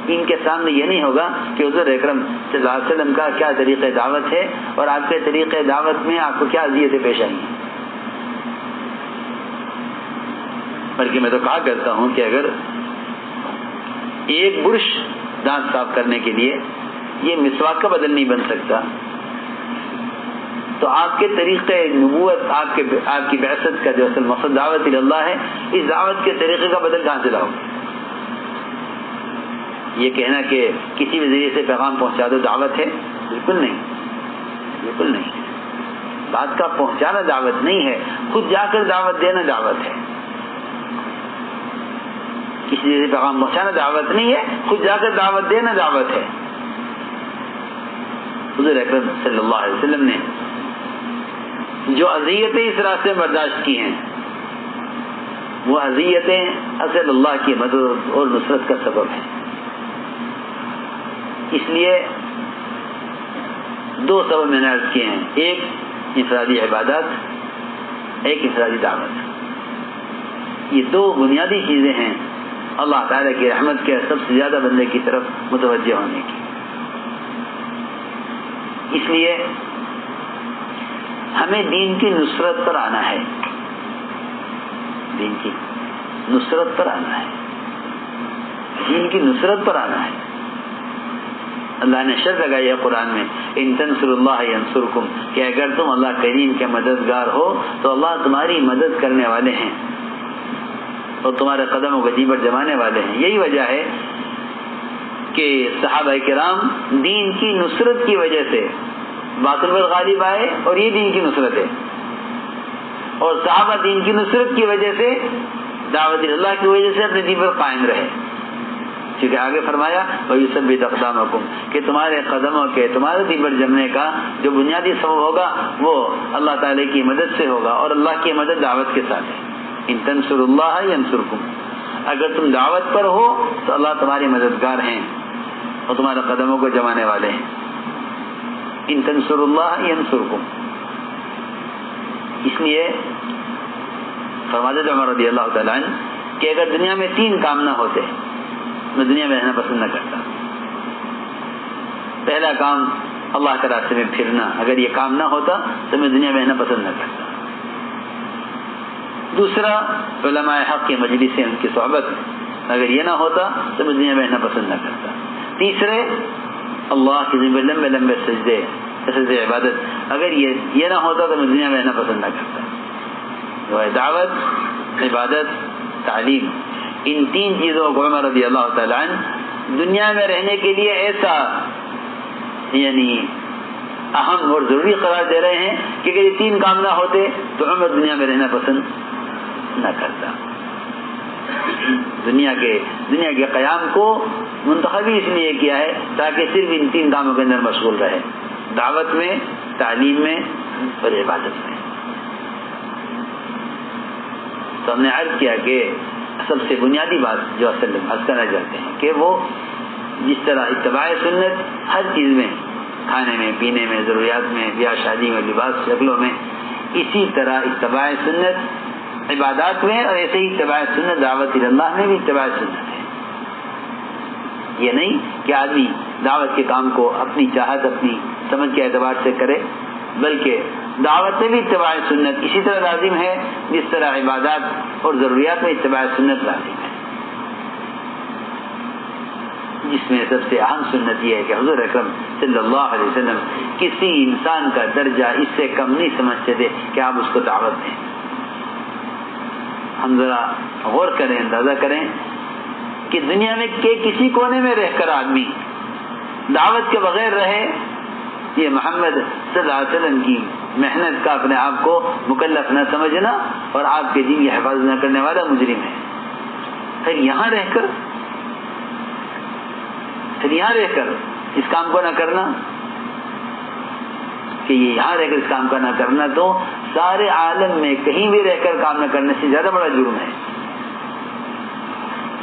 ان کے سامنے یہ نہیں ہوگا کہ حضور اکرم صلی اللہ علیہ وسلم کا کیا طریقہ دعوت ہے اور آپ کے طریقہ دعوت میں آپ کو کیا اذیتیں پیش آئی ہیں. بلکہ میں تو کہا کرتا ہوں کہ اگر ایک برش دانت صاف کرنے کے لیے یہ مسواک کا بدل نہیں بن سکتا، تو آپ کے طریقے نبوت، آپ کی بعثت کا جو اصل مقصد دعوت اللہ ہے، اس دعوت کے طریقے کا بدل کہاں سے لاؤ؟ یہ کہنا کہ کسی بھی ذریعے سے پیغام پہنچا دو دعوت ہے، بالکل نہیں، بالکل نہیں. بات کا پہنچانا دعوت نہیں ہے، خود جا کر دعوت دینا دعوت ہے. کسی ذریعے سے پیغام پہنچانا دعوت نہیں ہے، خود جا کر دعوت دینا دعوت ہے. حضور اکرم صلی اللہ علیہ وسلم نے جو اذیتیں اس راستے میں برداشت کی ہیں، وہ اذیتیں اصل اللہ کی مدد اور نصرت کا سبب ہیں. اس لیے دو سبب میں نے عرض کیے ہیں، ایک انفرادی عبادات، ایک انفرادی دعوت. یہ دو بنیادی چیزیں ہیں اللہ تعالیٰ کی رحمت کے سب سے زیادہ بندے کی طرف متوجہ ہونے کی. اس لیے ہمیں دین کی نصرت پر آنا ہے، دین کی نصرت پر آنا ہے، دین کی نصرت پر آنا ہے. اللہ نے شرط لگائی ہے قرآن میں، ان تنصروا اللہ ینصرکم، کہ اگر تم اللہ کریم کے مددگار ہو تو اللہ تمہاری مدد کرنے والے ہیں اور تمہارے قدموں کو جی پر جمانے والے ہیں. یہی وجہ ہے کہ صحابہ کرام دین کی نصرت کی وجہ سے باطل پر غالب آئے، اور یہ دین کی نصرت ہے. اور صحابہ دین کی نصرت کی وجہ سے، دعوت اللہ کی وجہ سے اپنے دین پر قائم رہے. کیونکہ آگے فرمایا وَيُثَبِّتُ أَقْدَامَكُمْ، کہ تمہارے قدموں کے، تمہارے دین پر جمنے کا جو بنیادی سبب ہوگا وہ اللہ تعالی کی مدد سے ہوگا، اور اللہ کی مدد دعوت کے ساتھ ہے. ان تنصروا اللہ ینصرکم، اگر تم دعوت پر ہو تو اللہ تمہاری مددگار ہیں اور تمہارے قدموں کو جمانے والے ہیں. ان تنصروا اللہ ینصرکم. اس لیے فرماتے تھے عمر رضی اللہ تعالیٰ عنہ کہ اگر دنیا میں 3 کام نہ ہوتے میں دنیا میں رہنا پسند نہ کرتا. پہلا کام اللہ کے راستے میں پھرنا، اگر یہ کام نہ ہوتا تو میں دنیا میں رہنا پسند نہ کرتا. دوسرا علماء حق کی مجلس سے ان کی صحبت، اگر یہ نہ ہوتا تو میں دنیا میں رہنا پسند نہ کرتا. تیسرے اللہ کے ذمہ لمبے لمبے سجدے عبادت، اگر یہ نہ ہوتا تو میں دنیا میں رہنا پسند نہ کرتا. جو ہے دعوت، عبادت، تعلیم، ان تین چیزوں کو عمر رضی اللہ تعالیٰ عنہ دنیا میں رہنے کے لیے ایسا یعنی اہم اور ضروری قرار دے رہے ہیں کہ اگر یہ تین کام نہ ہوتے تو عمر دنیا میں رہنا پسند نہ کرتا. دنیا کے قیام کو منتخب اس لیے کیا ہے تاکہ صرف ان تین کاموں کے اندر مشغول رہے، دعوت میں، تعلیم میں اور عبادت میں. تو ہم نے عرض کیا کہ سب سے بنیادی بات جو اصل عرض کرنا چاہتے ہیں کہ وہ جس طرح اتباع سنت ہر چیز میں، کھانے میں، پینے میں، ضروریات میں، بیاہ شادی میں، لباس شکلوں میں، اسی طرح اتباع سنت عبادات میں، اور ایسے ہی اتباع سنت دعوت اللہ میں بھی اتباع سنت ہے. یہ نہیں کہ آدمی دعوت کے کام کو اپنی چاہت، اپنی سمجھ کے اعتبار سے کرے، بلکہ دعوت میں بھی اتباع سنت اسی طرح لازم ہے جس طرح عبادات اور ضروریات میں اتباع سنت لازم ہے. جس میں سب سے اہم سنت یہ ہے کہ حضور اکرم صلی اللہ علیہ وسلم کسی انسان کا درجہ اس سے کم نہیں سمجھتے تھے کہ آپ اس کو دعوت دیں. ہم ذرا غور کریں، اندازہ کریں کہ دنیا میں کسی کونے میں رہ کر آدمی دعوت کے بغیر رہے، یہ محمد صلی اللہ علیہ وسلم کی محنت کا اپنے آپ کو مکلف نہ سمجھنا اور آپ کے دین کی حفاظت نہ کرنے والا مجرم ہے. پھر یہاں رہ کر اس کام کو نہ کرنا، کہ یہ یہاں رہ کر اس کام کا نہ کرنا تو سارے عالم میں کہیں بھی رہ کر کام نہ کرنے سے زیادہ بڑا جرم ہے.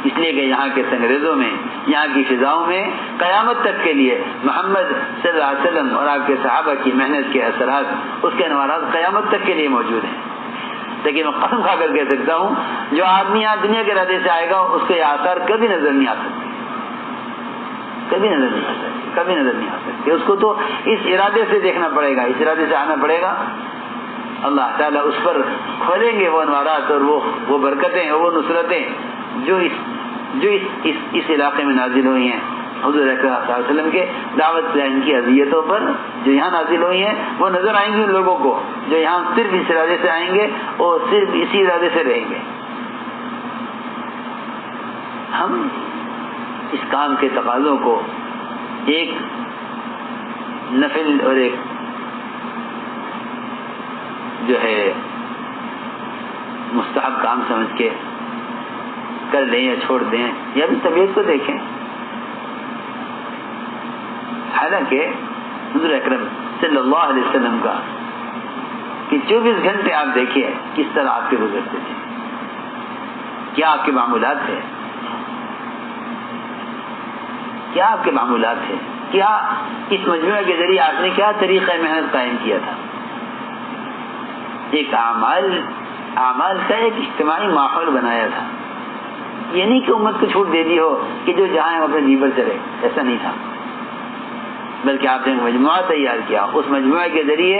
اس لیے کہ یہاں کے سنگریزوں میں، یہاں کی فضاؤں میں قیامت تک کے لیے محمد صلی اللہ علیہ وسلم اور آپ کے صحابہ کی محنت کے اثرات، اس کے انوارات قیامت تک کے لیے موجود ہیں. لیکن میں قسم کھا کر کہہ سکتا ہوں جو آدمی یہاں دنیا کے ارادے سے آئے گا اس کو یہ آثار کبھی نظر نہیں آ سکتے، کبھی نظر نہیں آ سکتے. اس کو تو اس ارادے سے دیکھنا پڑے گا، اس ارادے سے آنا پڑے گا. اللہ تعالیٰ اس پر کھولیں گے وہ انوارات اور وہ برکتیں اور وہ نصرتیں جو اس علاقے میں نازل ہوئی ہیں. حضور اکرم صلی اللہ علیہ وسلم کے دعوت ان کی اذیتوں پر جو یہاں نازل ہوئی ہیں وہ نظر آئیں گی ان لوگوں کو جو یہاں صرف اس ارادے سے آئیں گے اور صرف اسی ارادے سے رہیں گے. ہم اس کام کے تقاضوں کو ایک نفل اور ایک جو ہے مستحب کام سمجھ کے کر دیں یا چھوڑ دیں یا بھی طبیعت کو دیکھیں. حالانکہ حضور اکرم صلی اللہ علیہ وسلم کا کہ 24 گھنٹے آپ دیکھیے کس طرح آپ کے گزرتے تھے، کیا آپ کے معمولات تھے، کیا آپ کے معمولات تھے، کیا اس مجموعے کے ذریعے آپ نے کیا طریقہ محنت قائم کیا تھا. ایک اعمال کا ایک اجتماعی ماحول بنایا تھا. یہ نہیں کہ امت کو چھوٹ دے دی ہو کہ جو جہاں اپنے جی پر چلے، ایسا نہیں تھا، بلکہ آپ نے ایک مجموعہ تیار کیا، اس مجموعے کے ذریعے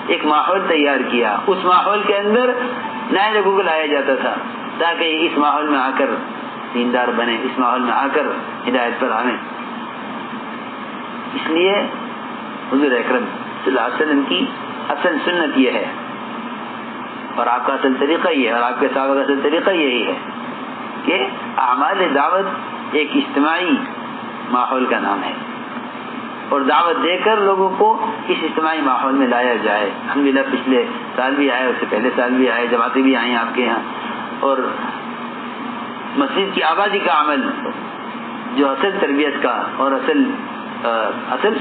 ایک ماحول تیار کیا. اس ماحول کے اندر نئے لوگوں کو لایا جاتا تھا تاکہ اس ماحول میں آ کر دیندار بنے، اس ماحول میں آ کر ہدایت پر آئیں. اس لیے حضور اکرم صلی اللہ علیہ وسلم کی اصل سنت یہ ہے اور آپ کا اصل طریقہ یہ ہے اور آپ کے صحابہ کا اصل طریقہ یہی ہے کہ اعمال دعوت ایک اجتماعی ماحول کا نام ہے اور دعوت دے کر لوگوں کو اس اجتماعی ماحول میں لایا جائے. الحمدللہ پچھلے سال بھی آئے، اس سے پہلے سال بھی آئے، جماعتیں بھی آئیں آپ کے یہاں. اور مسجد کی آبادی کا عمل جو اصل تربیت کا اور اصل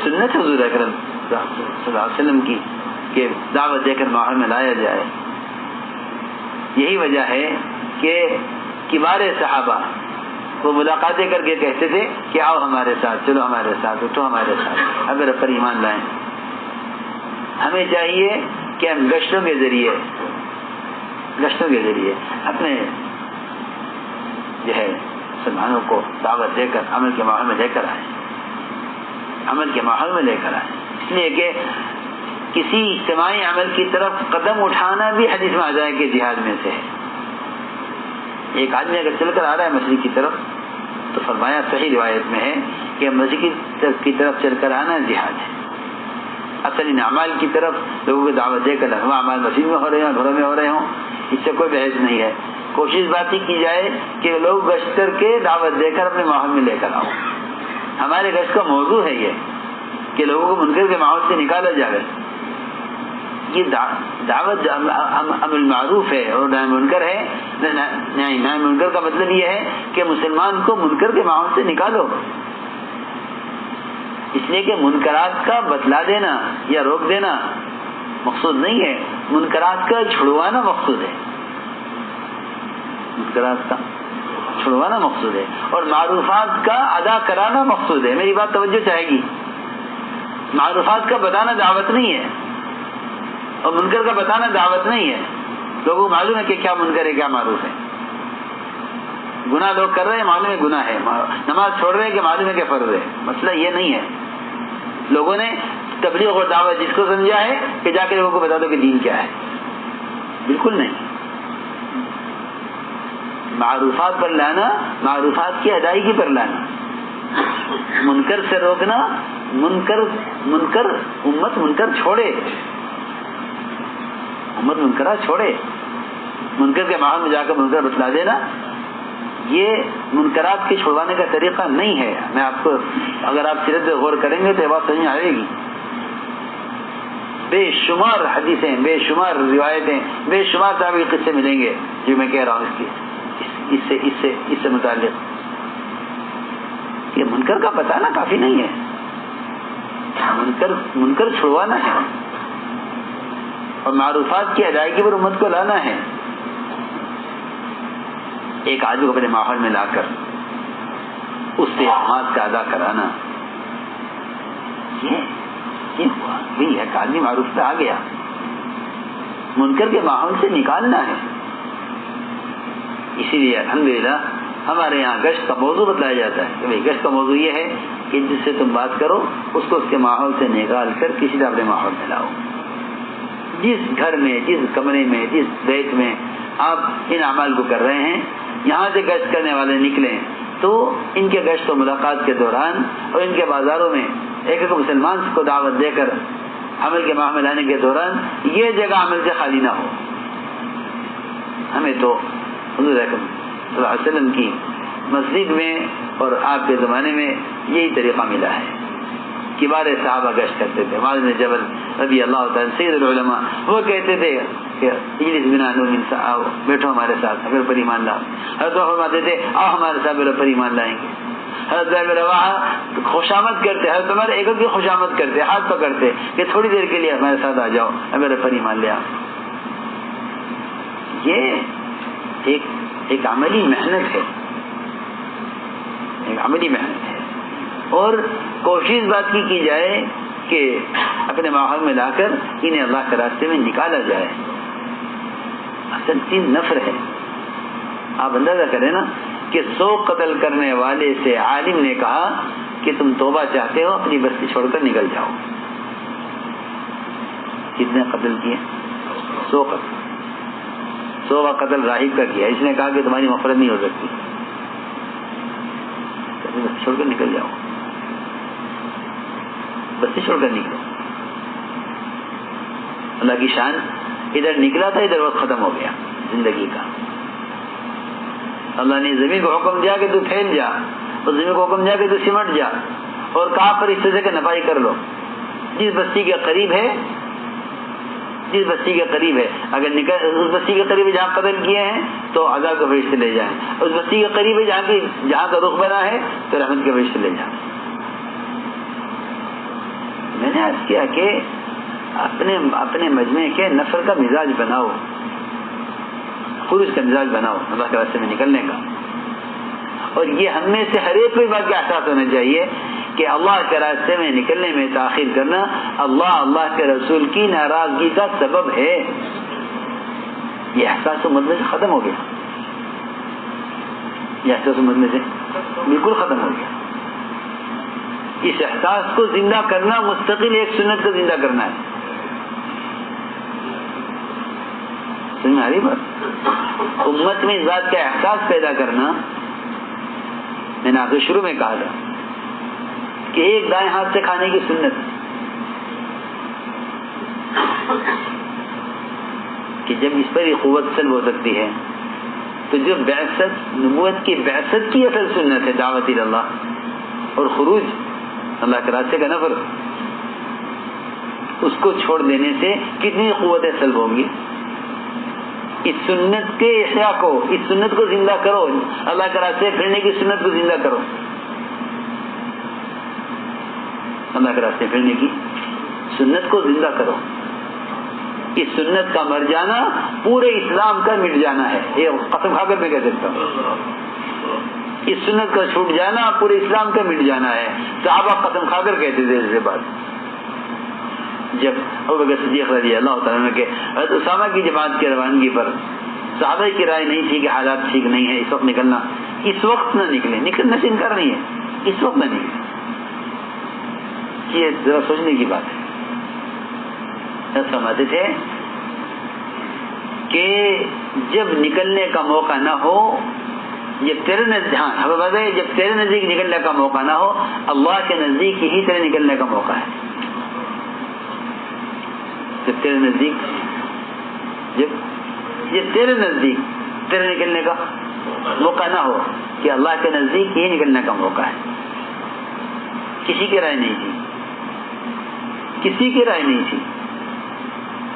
سنت حضور اکرم صلی اللہ علیہ وسلم کی کہ دعوت دے کر ماحول میں لایا جائے. یہی وجہ ہے کہ کبار صحابہ وہ ملاقاتیں کر کے کہتے تھے کہ آؤ ہمارے ساتھ، چلو ہمارے ساتھ، اٹھو ہمارے ساتھ، اگر پر ایمان لائیں. ہمیں چاہیے کہ ہم گشتوں کے ذریعے اپنے جو ہے مسلمانوں کو دعوت دے کر عمل کے ماحول میں لے کر آئیں، اس لیے کہ کسی اجتماعی عمل کی طرف قدم اٹھانا بھی حدیث میں آ جائے کہ جہاد میں سے ہے. ایک آدمی اگر چل کر آ رہا ہے مشرق کی طرف تو فرمایا صحیح روایت میں ہے کہ مشرق کی طرف چل کر آنا جہاد ہے. اصل ان اعمال کی طرف لوگوں کو دعوت دے کر وہ اعمال مسجد میں ہو رہے ہوں گھروں میں ہو رہے ہوں اس سے کوئی بحث نہیں ہے. کوشش بات ہی کی جائے کہ لوگ گشت کر کے دعوت دے کر اپنے ماحول میں لے کر آؤ. ہمارے گشت کا موضوع ہے یہ کہ لوگوں کو منکر کے ماحول سے نکالا جائے. یہ دعوت امر معروف ہے اور نہی منکر ہے. نہی منکر کا مطلب یہ ہے کہ مسلمان کو منکر کے ماحول سے نکالو. اس لیے کہ منکرات کا بتلا دینا یا روک دینا مقصود نہیں ہے, منکرات کا چھڑوانا مقصود ہے. منکرات کا چھڑوانا مقصود ہے اور معروفات کا ادا کرانا مقصود ہے. میری بات توجہ چاہے گی. معروفات کا بتانا دعوت نہیں ہے اور منکر کا بتانا دعوت نہیں ہے. لوگوں کو معلوم ہے کہ کیا منکر ہے کیا معروف ہے. گناہ لوگ کر رہے ہیں معلوم ہے گناہ ہے, نماز چھوڑ رہے ہیں کہ معلوم ہے کہ فرض ہے. مسئلہ یہ نہیں ہے. لوگوں نے تبلیغ اور دعوت جس کو سمجھا ہے کہ جا کے لوگوں کو بتا دو کہ دین کیا ہے. بالکل نہیں. معروفات پر لانا, معروفات کی ادائیگی پر لانا, منکر سے روکنا. منکر امت منکر چھوڑے, امت منکرہ چھوڑے. منکر کے ماحول میں جا کر منکر بتلا دینا یہ منکرات کے چھڑوانے کا طریقہ نہیں ہے. میں آپ کو اگر آپ سیرت پہ غور کریں گے تو یہ بات سمجھ میں آئے گی. بے شمار حدیثیں, بے شمار روایتیں, بے شمار تابعی قصے ملیں گے جو میں کہہ رہا ہوں اس سے متعلق. یہ منکر کا بتانا کافی نہیں ہے, منکر چھڑوانا ہے اور معروفات کی ادائیگی پر امت کو لانا ہے. ایک آدمی کو اپنے ماحول میں لا کر اس سے احمد کا ادا کرانا, یہ ہوا بھی ایک آدمی معروف پہ آ گیا, منکر کے ماحول سے نکالنا ہے. اسی لیے الحمدللہ ہمارے یہاں گشت کا موضوع بتلایا جاتا ہے کہ بھائی گشت کا موضوع یہ ہے کہ جس سے تم بات کرو اس کو اس کے ماحول سے نکال کر کسی طرح اپنے ماحول میں لاؤ. جس گھر میں, جس کمرے میں, جس بیت میں آپ ان اعمال کو کر رہے ہیں, یہاں سے گشت کرنے والے نکلیں تو ان کے گشت و ملاقات کے دوران اور ان کے بازاروں میں ایک ایک مسلمان کو دعوت دے کر عمل کے ماہ میں لانے کے دوران یہ جگہ عمل سے خالی نہ ہو. ہمیں تو حضور اکرم صلی اللہ علیہ وسلم کی مسجد میں اور آپ کے زمانے میں یہی طریقہ ملا ہے. کبار صحابہ گشت کرتے تھے. معاذ بن جبل رضی اللہ تعالی سید العلماء وہ کہتے تھے کہ اجلس بنا نؤمن, بیٹھو ہمارے ساتھ اگر پر ایمان لاؤ. حضرت فرماتے تھے آؤ ہمارے ساتھ پر ایمان لائیں گے. حضرت رواحہ خوشامد کرتے, حضرت عمر ایک کی خوشامد کرتے, ہاتھ پکڑتے کہ تھوڑی دیر کے لیے ہمارے ساتھ آ جاؤ اگر پر ایمان لے آؤ. یہ ایک عملی محنت ہے, ایک عملی محنت ہے. اور کوشش بات کی جائے کہ اپنے ماحول میں لا کر انہیں اللہ کے راستے میں نکالا جائے. اصل 3 نفر ہے. آپ اندازہ کریں نا کہ 100 قتل کرنے والے سے عالم نے کہا کہ تم توبہ چاہتے ہو اپنی بستی چھوڑ کر نکل جاؤ. کتنے قتل کیے؟ 100 قتل. 100 قتل راہب کا کیا. اس نے کہا کہ تمہاری مغفرت نہیں ہو سکتی, بستی چھوڑ کر نکل جاؤ, بستی چھوڑ کر نکلو. اللہ کی شان, ادھر نکلا تھا ادھر وقت ختم ہو گیا زندگی کا. اللہ نے زمین کو حکم دیا کہ تو پھیل جا, اور زمین کو حکم دیا کہ تو سمٹ جا, اور کہا پر اس طرح کے نپائی کر لو. جس بستی کے قریب ہے, جس بستی کے قریب ہے, اگر اس بستی کے قریب جہاں قتل کیے ہیں تو عذاب کے فرشتے لے جائیں. اس بستی کے قریب ہے جہاں کا رخ بنا ہے تو رحمت کے فرشتے لے جائیں. میں نے عرض کیا کہ اپنے مجمع کے نفر کا مزاج بناؤ, خود اس کا مزاج بناؤ اللہ کے راستے میں نکلنے کا. اور یہ ہم میں سے ہر ایک کو بات کا احساس ہونا چاہیے کہ اللہ کے راستے میں نکلنے میں تاخیر کرنا اللہ کے رسول کی ناراضگی کا سبب ہے. یہ احساس امت میں سے ختم ہو گیا, یہ احساس امت میں سے بالکل ختم ہو گیا. اس احساس کو زندہ کرنا مستقل ایک سنت کا زندہ کرنا ہے. سمجھ میں آ رہی بات؟ امت میں اس بات کا احساس پیدا کرنا، میں نے آپ کو شروع میں کہا تھا کہ ایک دائیں ہاتھ سے کھانے کی سنت، کہ جب اس پر یہ قوت سلب ہو سکتی ہے تو جو بعثت، نبوت کی بعثت کی اصل سنت ہے دعوت اللہ اور خروج اللہ کے راستے کا نفر، اس کو چھوڑ دینے سے کتنی قوتیں سلب ہوں گی؟ اس سنت کے احیا کو، اس سنت کو زندہ کرو، اللہ کے راستے پھرنے کی سنت کو زندہ کرو، اللہ کے راستے پھرنے کی سنت کو زندہ کرو۔ اس سنت کا مر جانا پورے اسلام کا مٹ جانا ہے، یہ قسم کھا کر میں کہہ سکتا ہوں۔ اس سنت کا چھوٹ جانا پورے اسلام کا مٹ جانا ہے۔ صحابہ قسم کھا کر کہتے تھے اس بات۔ جب ابوبکر صدیق رضی اللہ تعالیٰ عنہ کے حضرت اسامہ کی جماعت کی روانگی پر صحابہ کی رائے نہیں تھی کہ حالات ٹھیک نہیں ہے، اس وقت نکلنا، اس وقت نہ نکلے، نکلنے سے انکار نہیں ہے، اس وقت نہ نکلے، یہ ذرا سوچنے کی بات ہے۔ سمجھتے تھے کہ جب نکلنے کا موقع نہ ہو، جب تیرے نزدیک نکلنے کا موقع نہ ہو، اللہ کے نزدیک ہی تیرے نکلنے کا موقع ہے۔ جب تیرے نزدیک تیرے نکلنے کا موقع نہ ہو، کہ اللہ کے نزدیک ہی نکلنے کا موقع ہے۔ کسی کی رائے نہیں تھی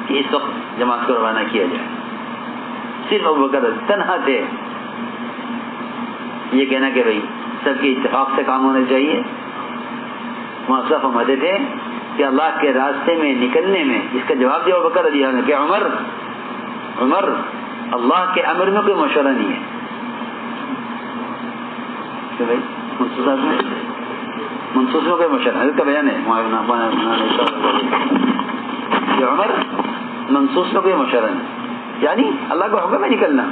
کہ اس وقت جماعت کو روانہ کیا جائے، صرف ابوبکر تنہا تھے یہ کہنا کہ بھائی سب کے اتفاق سے کام ہونا چاہیے۔ وہاں فرماتے تھے کہ اللہ کے راستے میں نکلنے میں، اس کا جواب دیا ابوبکر رضی اللہ عنہ کہ عمر اللہ کے امر میں کوئی مشورہ نہیں ہے کہ بھائی منصوص میں کوئی مشورہ، حضرت کا بیان ہے کہ عمر منصوص میں کوئی مشورہ نہیں، یعنی اللہ کا حکم ہے نکلنا،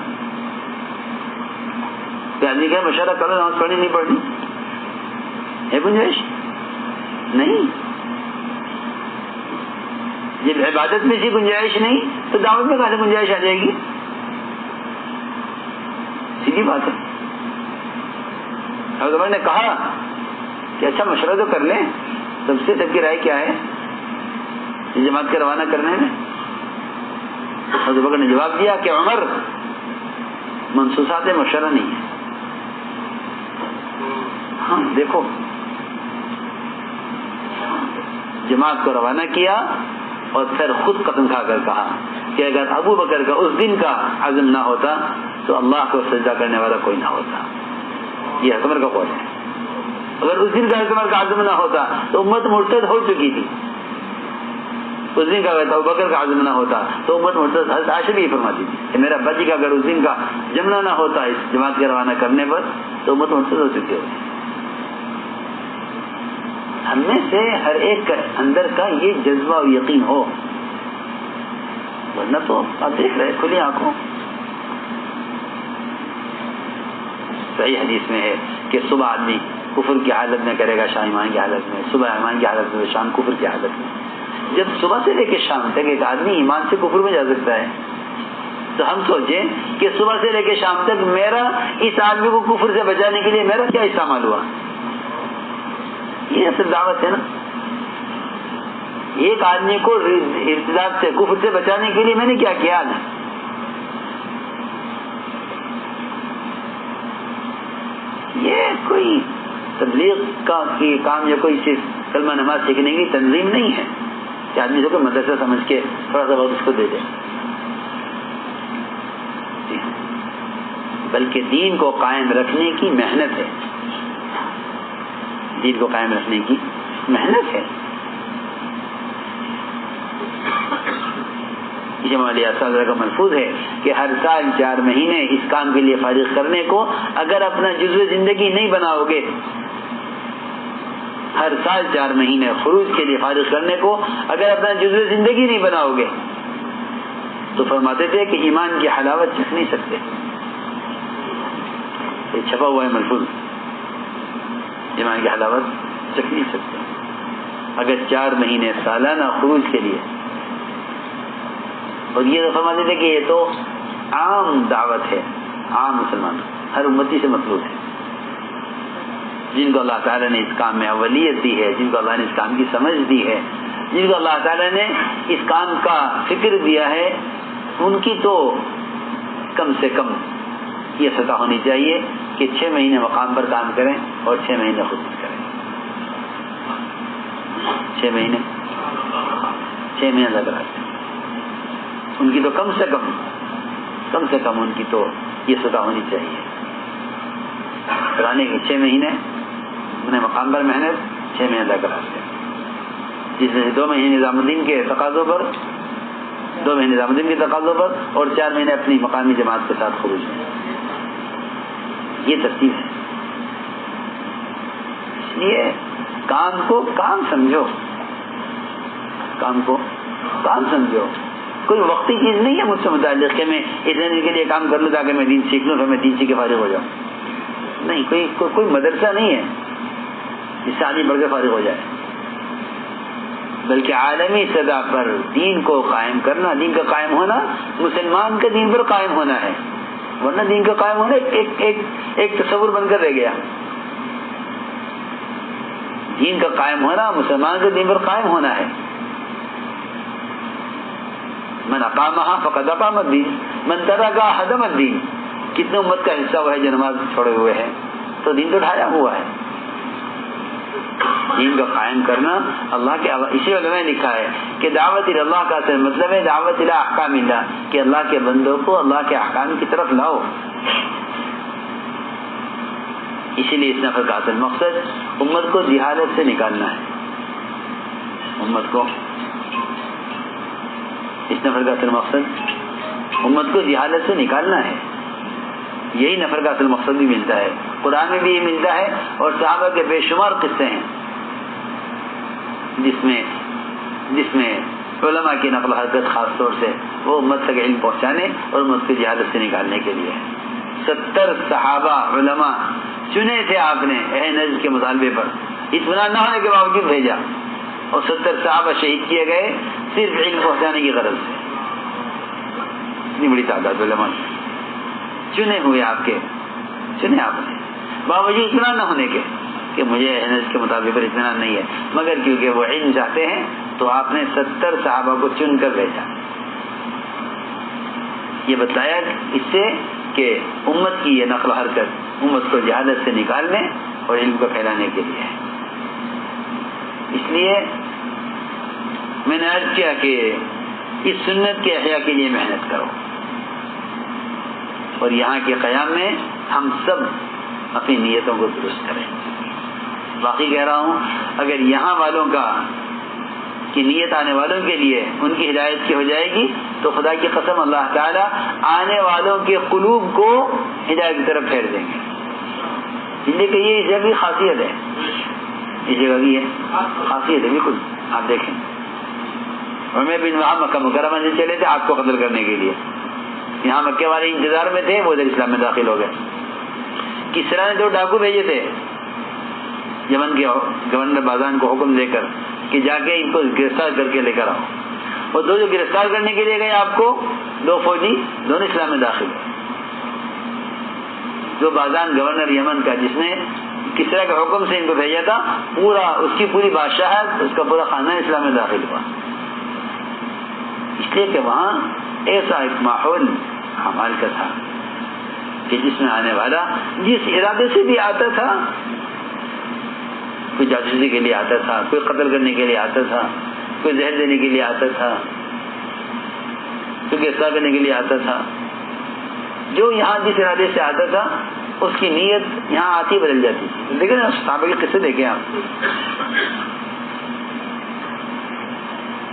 آدمی کا مشورہ کرو، نماز پڑھنی نہیں پڑھنی ہے گنجائش نہیں، جب عبادت میں سے گنجائش نہیں تو دعوت میں کہاں سے گنجائش آ جائے گی؟ سیدھی بات ہے۔ حضرت عمر نے کہا کہ اچھا مشورہ تو کر لیں، سب کی رائے کیا ہے جماعت کے روانہ کرنے میں؟ حضرت بکر نے جواب دیا کہ عمر منصوصات مشورہ نہیں ہے۔ ہاں دیکھو، جماعت کو روانہ کیا اور پھر خود قسم کھا کر کہا کہ اگر ابو بکر کا اس دن کا عزم نہ ہوتا تو اللہ کو سجدہ کرنے والا کوئی نہ ہوتا۔ یہ عمر کا قول ہے، اگر اس دن کا عمر کا عزم نہ ہوتا تو امت مرتد ہو چکی تھی۔ اس دن کا اگر ابو بکر کا عزم نہ ہوتا تو امت مرتد، حضرت عائشہ بھی فرماتی تھی کہ میرا ابا جی کا اگر اس دن کا جمنا نہ ہوتا اس جماعت کے روانہ کرنے پر تو امت مرتد ہو چکی ہوتی۔ ہم میں سے ہر ایک کے اندر کا یہ جذبہ اور یقین ہو، ورنہ تو آپ دیکھ رہے کھلی آنکھوں۔ صحیح حدیث میں ہے کہ صبح آدمی کفر کی حالت میں کرے گا، شام ایمان کی حالت میں، صبح ایمان کی حالت میں، شام کفر کی حالت میں۔ جب صبح سے لے کے شام تک ایک آدمی ایمان سے کفر میں جا سکتا ہے تو ہم سوچیں کہ صبح سے لے کے شام تک میرا اس آدمی کو کفر سے بچانے کے لیے میرا کیا استعمال ہوا؟ یہ اصل دعوت ہے نا۔ ایک آدمی کو ارتداد سے، کفر سے بچانے کے لیے میں نے کیا کیا ہے؟ یہ کوئی تبلیغ کا کام یا کوئی صرف کلمہ نماز سیکھنے کی تنظیم نہیں ہے کہ آدمی کو مدرسہ سمجھ کے تھوڑا سا وقت اس کو دے دے، بلکہ دین کو قائم رکھنے کی محنت ہے، دین کو قائم رکھنے کی محنت ہے۔ جمع علیہ السلام کا ملفوظ ہے کہ ہر سال 4 مہینے اس کام کے لیے فارغ کرنے کو اگر اپنا جزو زندگی نہیں بناؤ گے، ہر سال 4 مہینے خروج کے لیے فارغ کرنے کو اگر اپنا جزو زندگی نہیں بناؤ گے تو فرماتے تھے کہ ایمان کی حلاوت چکھ نہیں سکتے۔ یہ چھپا ہوا ہے ملفوظ، ایمان کی حلاوت چکھ نہیں سکتے اگر 4 مہینے سالانہ خروج کے لیے اور یہ تو فرماتے تھے کہ یہ تو عام دعوت ہے، عام مسلمان ہر امتی سے مطلوب ہے، جن کو اللہ تعالیٰ نے اس کام میں اولیت دی ہے، جن کو اللہ نے اس کام کی سمجھ دی ہے، جن کو اللہ تعالیٰ نے اس کام کا فکر دیا ہے، ان کی تو کم سے کم یہ سطح ہونی چاہیے کہ 6 مہینے مقام پر کام کریں اور 6 مہینے خدمت کریں. 6 مہینے لگ رہا ہے ان کی تو کم سے کم ان کی تو یہ سطح ہونی چاہیے. پرانے کے 6 مہینے انہیں مقام پر محنت، 6 مہینے لگ رہا ہے، جس میں 2 مہینے نظام الدین کے تقاضوں پر، 2 مہینے نظام الدین کے تقاضوں پر اور 4 مہینے اپنی مقامی جماعت کے ساتھ خروج میں. یہ ترتیب ہے. اس لیے کام کو کام سمجھو، کام کو کام سمجھو. کوئی وقتی چیز نہیں ہے مجھ سے متعلق کہ میں اتنے دن کے لیے کام کر لوں تاکہ میں دین سیکھ لوں، پھر میں دین سیکھ کے فارغ ہو جاؤں. نہیں، کوئی مدرسہ نہیں ہے جس سے آدمی بڑھ کے فارغ ہو جائے، بلکہ عالمی سطح پر دین کو قائم کرنا، دین کا قائم ہونا مسلمان کا دین پر قائم ہونا ہے، ورنہ دین کا قائم ہونا ایک تصور بن کر رہ گیا. دین کا قائم ہونا مسلمان کے دین پر قائم ہونا ہے. من اقامہا فقد اقام الدین، من ترکہا ہدم الدین. کتنے امت کا حصہ وہ ہے جو نماز چھوڑے ہوئے ہیں، تو دین تو ڈھایا ہوا ہے. دین کا قائم کرنا اللہ کے، اسی علماء نے لکھا ہے کہ دعوت اللہ کا اصل مطلب ہے دعوت الی احکام اللہ، کہ اللہ کے بندوں کو اللہ کے احکام کی طرف لاؤ. اسی لیے اس نفر کا اصل مقصد امت کو جہالت سے نکالنا ہے. امت کو، اس نفر کا اصل مقصد امت کو جہالت سے نکالنا ہے. یہی نفر کا اصل مقصد بھی ملتا ہے، قرآن میں بھی یہ ملتا ہے، اور صحابہ کے بے شمار قصے ہیں جس میں علماء کی نقل و حرکت خاص طور سے وہ امت تک علم پہنچانے اور امت کو جہالت سے نکالنے کے لیے. 70 صحابہ علماء چنے تھے آپ نے اہل نجد کے مطالبے پر، اطمینان نہ ہونے کے باوجود بھیجا، اور 70 صحابہ شہید کیے گئے صرف علم پہنچانے کی غرض سے. اتنی بڑی تعداد علماء چنے ہوئے آپ کے، چنے آپ نے باوجود اطمینان نہ ہونے کے کہ مجھے اہل کے مطابق پر اطمینان نہیں ہے، مگر کیونکہ وہ علم چاہتے ہیں تو آپ نے 70 صحابہ کو چن کر بھیجا. یہ بتایا اس سے کہ امت کی یہ نقل و حرکت امت کو جہالت سے نکالنے اور علم کو پھیلانے کے لیے ہے. اس لیے میں نے عرض کیا کہ اس سنت کے احیاء کے لیے محنت کرو، اور یہاں کے قیام میں ہم سب اپنی نیتوں کو درست کریں. باقی کہہ رہا ہوں، اگر یہاں والوں کی نیت آنے والوں کے لیے ان کی ہدایت کی ہو جائے گی تو خدا کی قسم اللہ تعالیٰ آنے والوں کے قلوب کو ہدایت کی طرف پھیر دیں گے. اس لیے کہ یہ اس جگہ کی خاصیت ہے، اس جگہ کی خاصیت ہے. بالکل آپ دیکھیں، عمر بن وہاب مکہ مکرمہ سے چلے تھے آپ کو قتل کرنے کے لیے، یہاں مکے والے انتظار میں تھے، وہ ادھر اسلام میں داخل ہو گئے. کسرا نے 2 ڈاکو بھیجے تھے یمن کے گورنر بازان کو حکم دے کر کہ جا کے ان کو گرفتار کر کے لے کر آؤ، اور 2 جو گرفتار کرنے کے لیے گئے آپ کو 2 فوجی دونوں اسلام میں داخل ہوئے. جو بازان گورنر یمن کا جس نے کسرا کے حکم سے ان کو بھیجا تھا، پورا اس کی پوری بادشاہت، اس کا پورا خاندان اسلام میں داخل ہوا. اس لیے کہ وہاں ایسا ایک ماحول حمال کا تھا کہ جس میں آنے والا جس ارادے سے بھی آتا تھا، کوئی جاسوسی کے لیے آتا تھا، کوئی قتل کرنے کے لیے آتا تھا، کوئی زہر دینے کے لیے آتا تھا، کوئی گرفتار کرنے کے لیے آتا تھا. جو یہاں جس ارادے سے آتا تھا اس کی نیت یہاں آتی بدل جاتی تھی. دیکھیں نا صحابہ کے قصے دیکھیں آپ.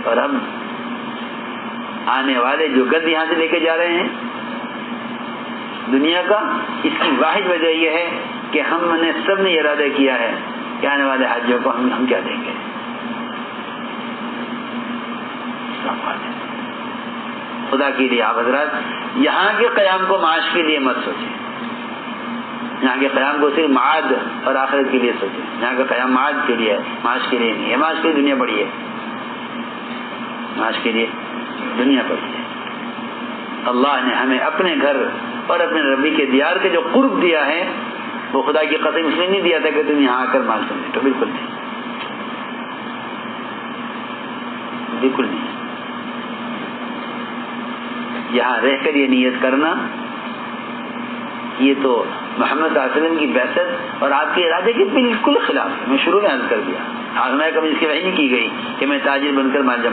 اور اب آنے والے جو گند یہاں سے لے کے جا رہے ہیں دنیا کا، اس کی واحد وجہ یہ ہے کہ ہم نے سب نے ارادہ کیا ہے کہ آنے والے حاجیوں کو ہم کیا دیں گے. خدا کے لیے آپ حضرات یہاں کے قیام کو معاش کے لیے مت سوچیں، یہاں کے قیام کو صرف معاد اور آخرت کے لیے سوچیں. یہاں کا قیام معاد کے لیے ہے، معاش کے لیے نہیں ہے. معاش کے لیے دنیا بڑی ہے، معاش کے لیے دنیا بڑی ہے. اللہ نے ہمیں اپنے گھر اور اپنے ربی کے دیار کے جو قرب دیا ہے وہ خدا کی قسم اس لیے نہیں دیا تھا کہ تم یہاں آ کر مال سمیٹو، بالکل نہیں، بالکل نہیں. یہاں رہ کر یہ نیت کرنا یہ تو محمد صلی اللہ علیہ وسلم کی بعثت اور آپ کے ارادے کے بالکل خلاف ہے. میں شروع میں عرض کر دیا، آزمائے کبھی اس کی وحی نہیں کی گئی کہ میں تاجر بن کر مال جمع